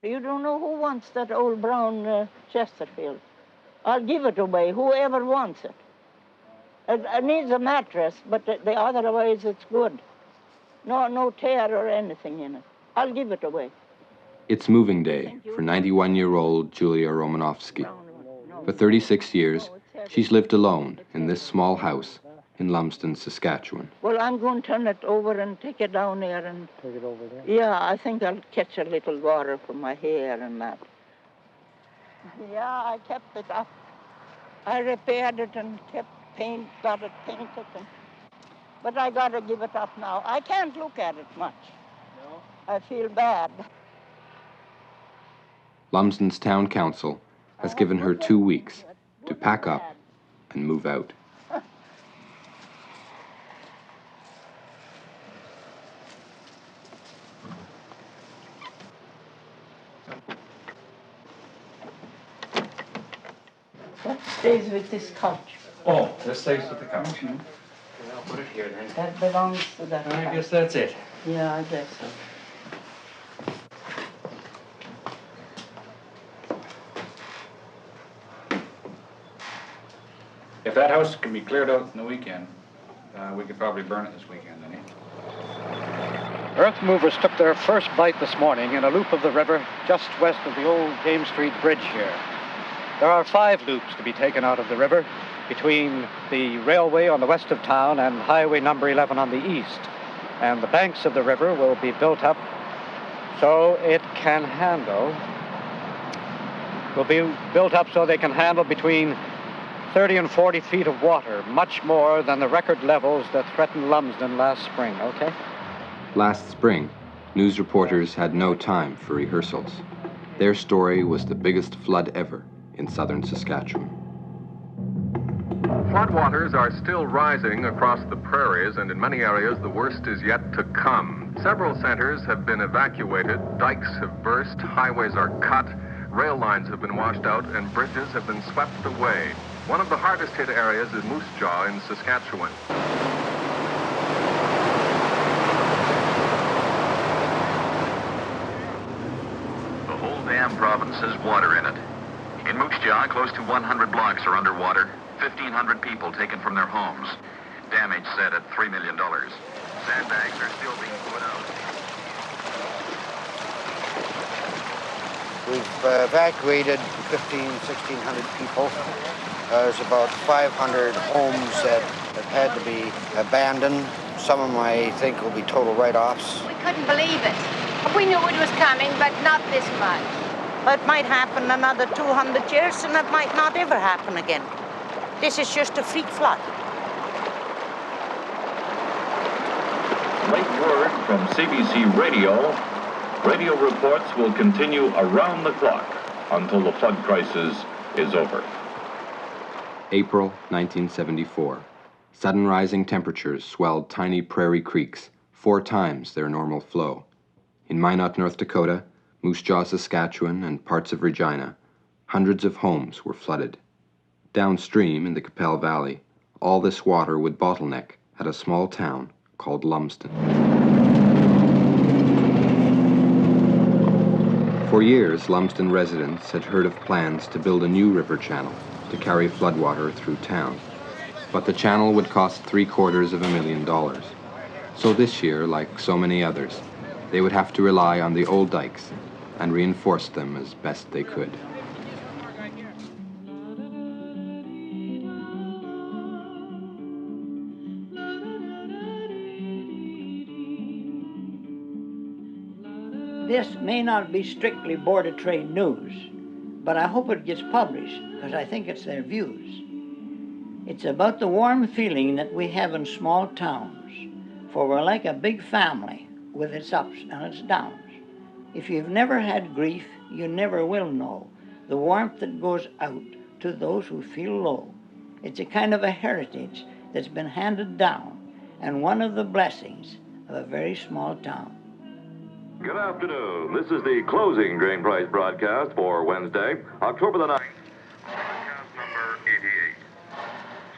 You don't know who wants that old brown Chesterfield. I'll give it away, whoever wants it. It needs a mattress, but otherwise it's good. No tear or anything in it. I'll give it away. It's moving day for 91-year-old Julia Romanovsky. For 36 years, she's lived alone in this small house in Lumsden, Saskatchewan. Well, I'm going to turn it over and take it down there and... Take it over there? Yeah, I think I'll catch a little water for my hair and that. Yeah, I kept it up. I repaired it and got it painted. But I got to give it up now. I can't look at it much. No? I feel bad. Lumsden's town council has given her 2 weeks to pack up and move out. That stays with this couch. Oh, this stays with the couch. Mm-hmm. Yeah, I'll put it here then. That belongs to that I couch. guess that's it. Yeah, I guess so. If that house can be cleared out in the weekend, we could probably burn it this weekend, then. Earth movers took their first bite this morning in a loop of the river just west of the old Game Street Bridge here. There are 5 loops to be taken out of the river between the railway on the west of town and highway number 11 on the east. And the banks of the river will be built up so it can handle, they can handle between 30 and 40 feet of water, much more than the record levels that threatened Lumsden last spring, okay? Last spring, news reporters had no time for rehearsals. Their story was the biggest flood ever in southern Saskatchewan. Floodwaters are still rising across the prairies, and in many areas the worst is yet to come. Several centers have been evacuated, dikes have burst, highways are cut, rail lines have been washed out, and bridges have been swept away. One of the hardest hit areas is Moose Jaw in Saskatchewan. The whole damn province has water in it. In Moose Jaw, close to 100 blocks are underwater. 1,500 people taken from their homes. Damage set at $3 million. Sandbags are still being put out. We've evacuated 1,600 people. There's about 500 homes that have had to be abandoned. Some of them, I think, will be total write-offs. We couldn't believe it. We knew it was coming, but not this much. It might happen another 200 years, and it might not ever happen again. This is just a freak flood. Late word from CBC Radio. Radio reports will continue around the clock until the flood crisis is over. April 1974. Sudden rising temperatures swelled tiny prairie creeks 4 times their normal flow. In Minot, North Dakota, Moose Jaw, Saskatchewan, and parts of Regina, hundreds of homes were flooded. Downstream in the Qu'Appelle Valley, all this water would bottleneck at a small town called Lumsden. For years, Lumsden residents had heard of plans to build a new river channel to carry floodwater through town. But the channel would cost $750,000. So this year, like so many others, they would have to rely on the old dikes and reinforce them as best they could. This may not be strictly Board of Trade news, but I hope it gets published because I think it's their views. It's about the warm feeling that we have in small towns, for we're like a big family with its ups and its downs. If you've never had grief, you never will know the warmth that goes out to those who feel low. It's a kind of a heritage that's been handed down and one of the blessings of a very small town. Good afternoon. This is the closing grain price broadcast for Wednesday, October the 9th. Broadcast number 88.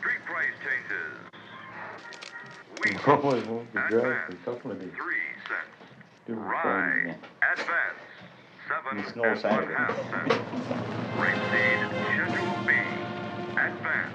Street price changes. Wheat, advance, 3 cents. Rye, advance, 7 It's no and Saturday. 1/2 cents. Race seed, Schedule B. Advance.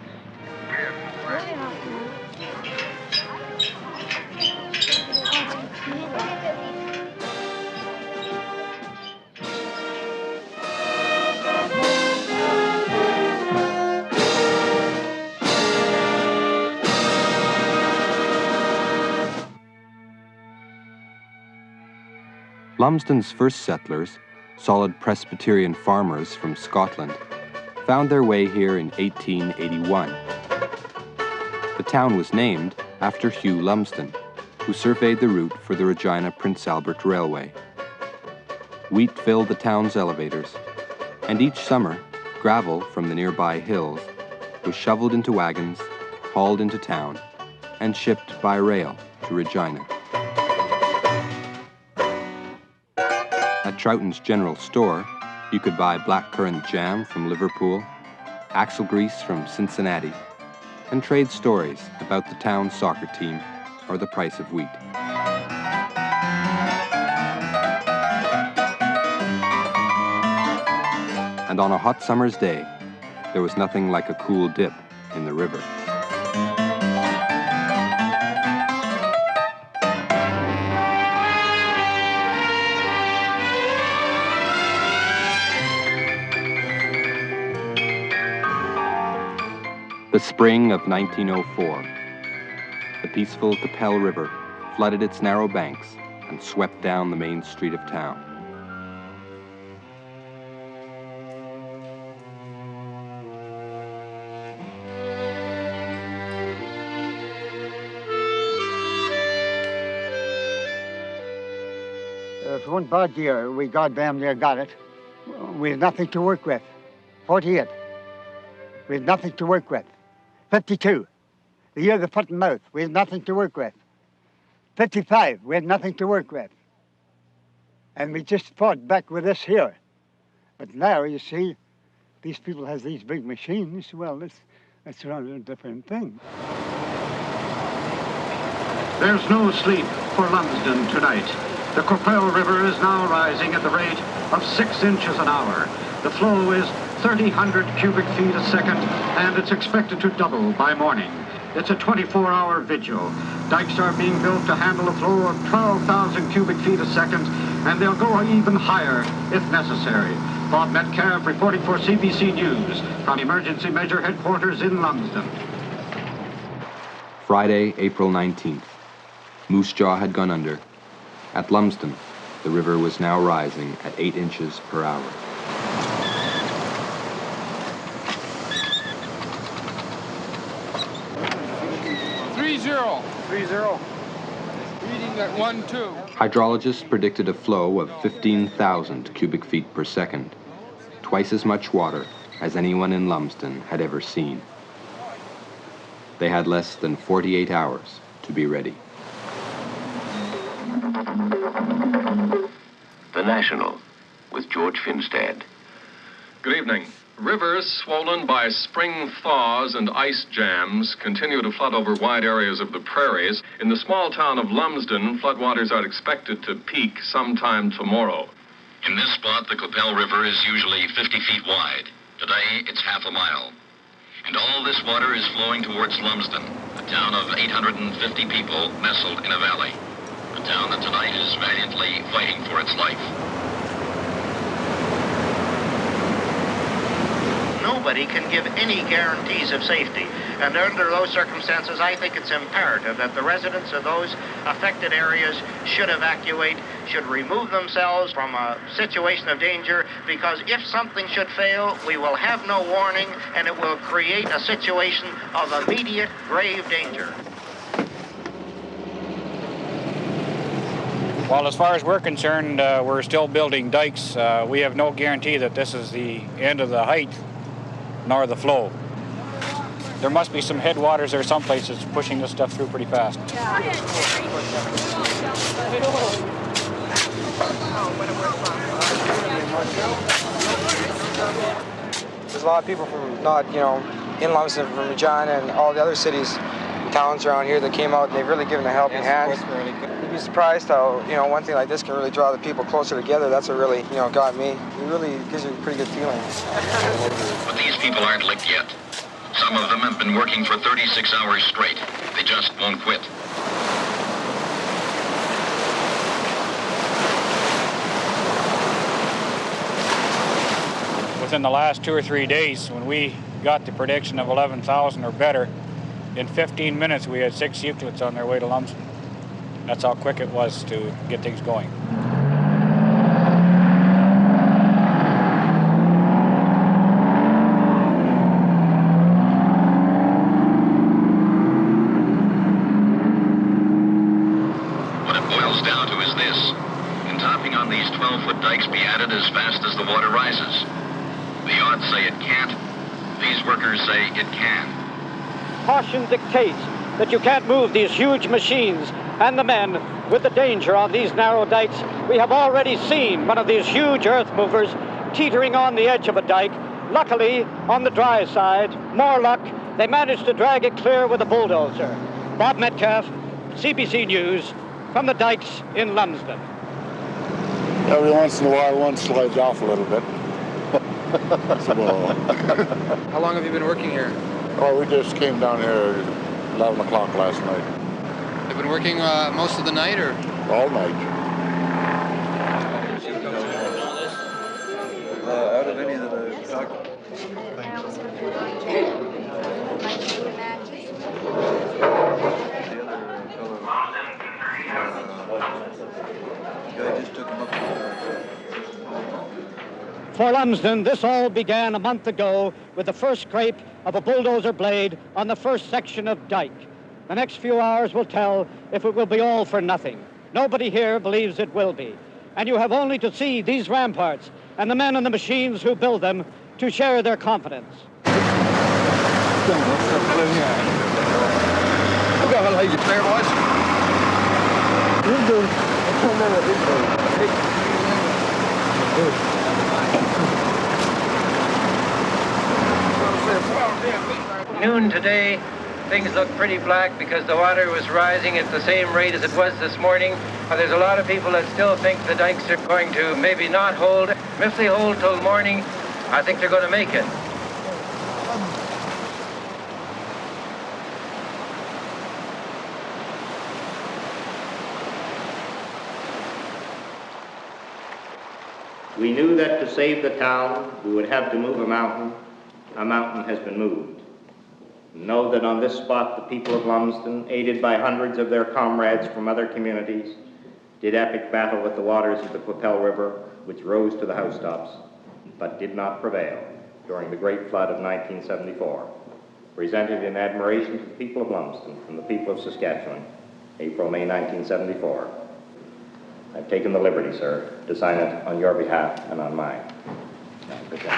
Lumsden's first settlers, solid Presbyterian farmers from Scotland, found their way here in 1881. The town was named after Hugh Lumsden, who surveyed the route for the Regina-Prince Albert Railway. Wheat filled the town's elevators, and each summer, gravel from the nearby hills was shoveled into wagons, hauled into town, and shipped by rail to Regina. At Troughton's General Store, you could buy blackcurrant jam from Liverpool, axle grease from Cincinnati, and trade stories about the town's soccer team or the price of wheat. And on a hot summer's day, there was nothing like a cool dip in the river. The spring of 1904. The peaceful Qu'Appelle River flooded its narrow banks and swept down the main street of town. If one bad year, we goddamn near got it. We had nothing to work with. 48. We had nothing to work with. 52. The year of the foot and mouth, we had nothing to work with. 55, we had nothing to work with. And we just fought back with this here. But now, you see, these people has these big machines. Well, that's rather a different thing. There's no sleep for Lumsden tonight. The Qu'Appelle River is now rising at the rate of 6 inches an hour. The flow is 3,000 cubic feet a second, and it's expected to double by morning. It's a 24-hour vigil. Dikes are being built to handle a flow of 12,000 cubic feet a second, and they'll go even higher if necessary. Bob Metcalf reporting for CBC News from Emergency Measure Headquarters in Lumsden. Friday, April 19th. Moose Jaw had gone under. At Lumsden, the river was now rising at 8 inches per hour. Three zero. Reading at 1-2. Hydrologists predicted a flow of 15,000 cubic feet per second, twice as much water as anyone in Lumsden had ever seen. They had less than 48 hours to be ready. The National, with George Finstad. Good evening. Rivers swollen by spring thaws and ice jams continue to flood over wide areas of the prairies. In the small town of Lumsden, floodwaters are expected to peak sometime tomorrow. In this spot, the Qu'Appelle River is usually 50 feet wide. Today, it's half a mile. And all this water is flowing towards Lumsden, a town of 850 people nestled in a valley. A town that tonight is valiantly fighting for its life. Nobody can give any guarantees of safety. And under those circumstances, I think it's imperative that the residents of those affected areas should evacuate, should remove themselves from a situation of danger, because if something should fail, we will have no warning, and it will create a situation of immediate grave danger. Well, as far as we're concerned, we're still building dikes. We have no guarantee that this is the end of the height nor the flow. There must be some headwaters or someplace that's pushing this stuff through pretty fast. There's a lot of people from in Lumsden, from Regina and all the other cities towns around here that came out and they've really given a helping hand. You'd be surprised how, one thing like this can really draw the people closer together. That's what really, got me. It really gives you a pretty good feeling. But these people aren't licked yet. Some of them have been working for 36 hours straight. They just won't quit. Within the last 2 or 3 days, when we got the prediction of 11,000 or better, in 15 minutes we had 6 Euclids on their way to Lumsden. That's how quick it was to get things going. What it boils down to is this. Can topping on these 12-foot dikes be added as fast as the water rises? The odds say it can't. These workers say it can. Caution dictates that you can't move these huge machines and the men with the danger on these narrow dikes. We have already seen one of these huge earth movers teetering on the edge of a dike. Luckily, on the dry side, more luck, they managed to drag it clear with a bulldozer. Bob Metcalf, CBC News, from the dikes in Lumsden. Every once in a while, one slides off a little bit. How long have you been working here? Oh, we just came down here at 11 o'clock last night. You've been working most of the night, or? All night. Out of any that I've talked guy just took him up. For Lumsden, this all began a month ago with the first scrape of a bulldozer blade on the first section of dike. The next few hours will tell if it will be all for nothing. Nobody here believes it will be. And you have only to see these ramparts and the men and the machines who build them to share their confidence. Noon today, things look pretty black because the water was rising at the same rate as it was this morning. There's a lot of people that still think the dikes are going to maybe not hold. If they hold till morning, I think they're going to make it. We knew that to save the town, we would have to move a mountain. A mountain has been moved. Know that on this spot, the people of Lumsden, aided by hundreds of their comrades from other communities, did epic battle with the waters of the Qu'Appelle River, which rose to the housetops, but did not prevail during the great flood of 1974. Presented in admiration to the people of Lumsden from the people of Saskatchewan, April, May 1974. I've taken the liberty, sir, to sign it on your behalf and on mine. Good job.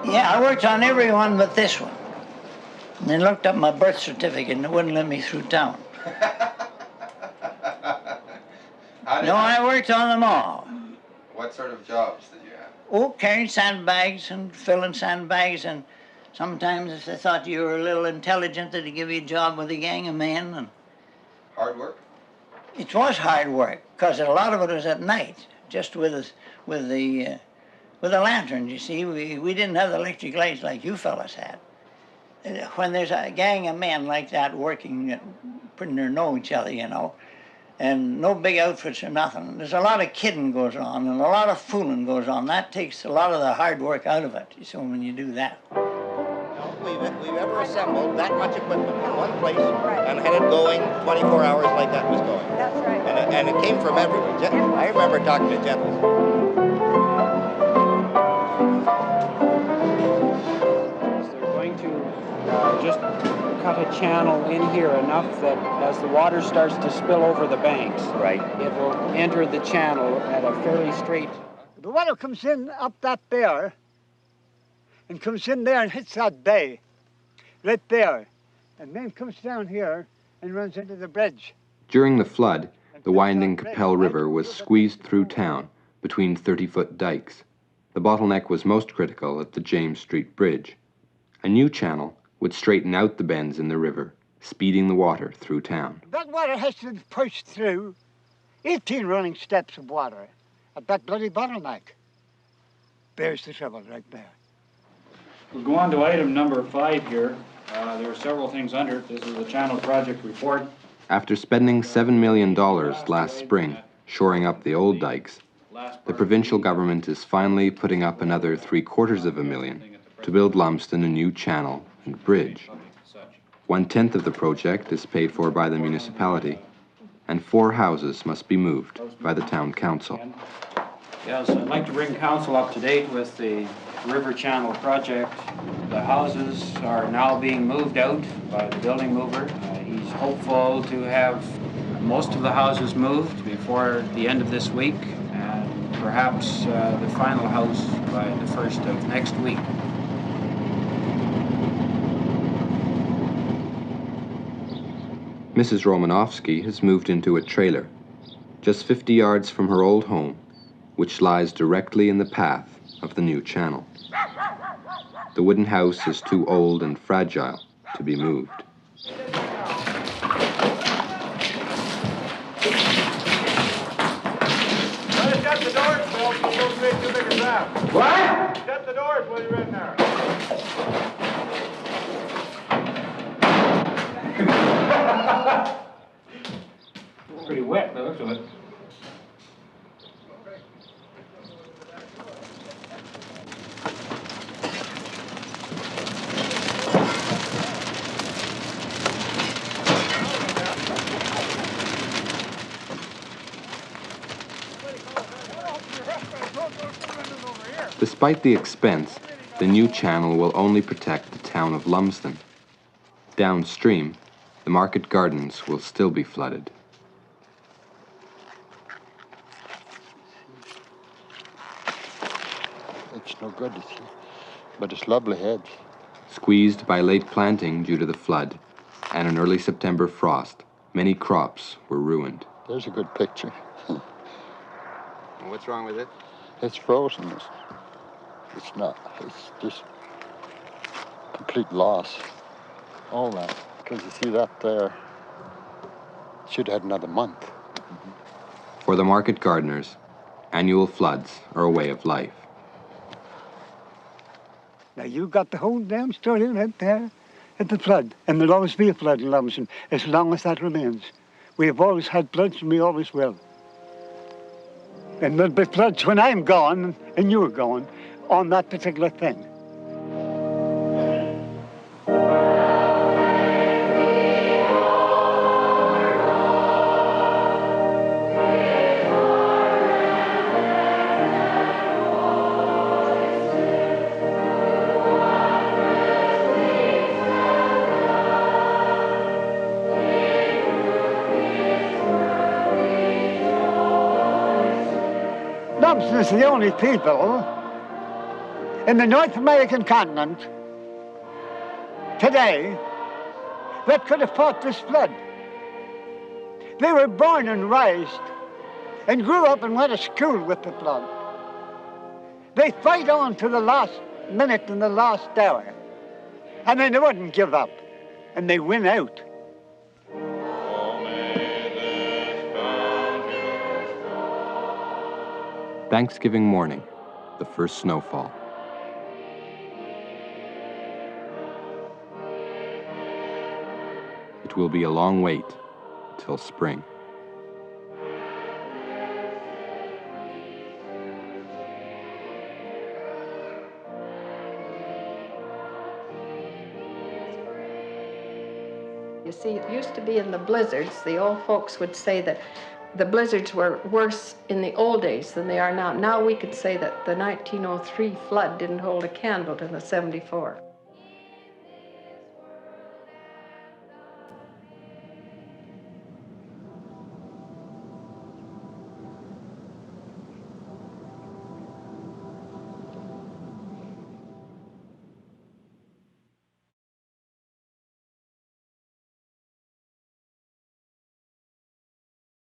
Yeah, I worked on every one but this one. And they looked up my birth certificate and they wouldn't let me through town. No, I worked on them all. What sort of jobs did you have? Oh, carrying sandbags and filling sandbags, and sometimes if they thought you were a little intelligent, they'd give you a job with a gang of men. And hard work? It was hard work, because a lot of it was at night, just with the lanterns, you see. We didn't have the electric lights like you fellas had. When there's a gang of men like that working, pretty near know each other, you know, and no big outfits or nothing, there's a lot of kidding goes on and a lot of fooling goes on. That takes a lot of the hard work out of it, so when you do that. We've ever assembled that much equipment in one place and had it going 24 hours like that was going. That's right. And it came from everywhere. I remember talking to Jeff. They're going to just cut a channel in here enough that as the water starts to spill over the banks, right, it will enter the channel at a fairly straight. The water comes in up that there and comes in there and hits that bay right there. and then comes down here and runs into the bridge. During the flood, the winding Qu'Appelle River was squeezed through town between 30-foot dikes. The bottleneck was most critical at the James Street Bridge. A new channel would straighten out the bends in the river, speeding the water through town. That water has to be pushed through 18 running steps of water at that bloody bottleneck. There's the trouble right there. We'll go on to item number 5 here. There are several things under it. This is the channel project report. After spending $7 million last spring shoring up the old dikes, the provincial government is finally putting up another $750,000 to build Lumsden a new channel and bridge. 1/10 of the project is paid for by the municipality, and 4 houses must be moved by the town council. Yes, I'd like to bring council up to date with the River Channel project. The houses are now being moved out by the building mover. He's hopeful to have most of the houses moved before the end of this week, and perhaps the final house by the 1st of next week. Mrs. Romanovsky has moved into a trailer, just 50 yards from her old home, which lies directly in the path of the new channel. The wooden house is too old and fragile to be moved. Shut the doors, Phil. Don't create too big a draft. What? Shut the doors while you're in there. Pretty wet, by the looks of it. Despite the expense, the new channel will only protect the town of Lumsden. Downstream, the market gardens will still be flooded. It's no good, but it's lovely hedge. Squeezed by late planting due to the flood and an early September frost, many crops were ruined. There's a good picture. What's wrong with it? It's frozen. It's not. It's just complete loss. All that. Because you see that there, should have had another month. For the market gardeners, annual floods are a way of life. Now you got the whole damn story right there at the flood. And there'll always be a flood in Lumsden as long as that remains. We have always had floods and we always will. And there'll be floods when I'm gone and you're gone on that particular thing. Lumsden is the only people in the North American continent today that could have fought this flood. They were born and raised and grew up and went to school with the flood. They fight on to the last minute and the last hour, and they wouldn't give up, and they win out. Thanksgiving morning, the first snowfall. It will be a long wait till spring. You see, it used to be in the blizzards. The old folks would say that the blizzards were worse in the old days than they are now. Now we could say that the 1903 flood didn't hold a candle to the 74.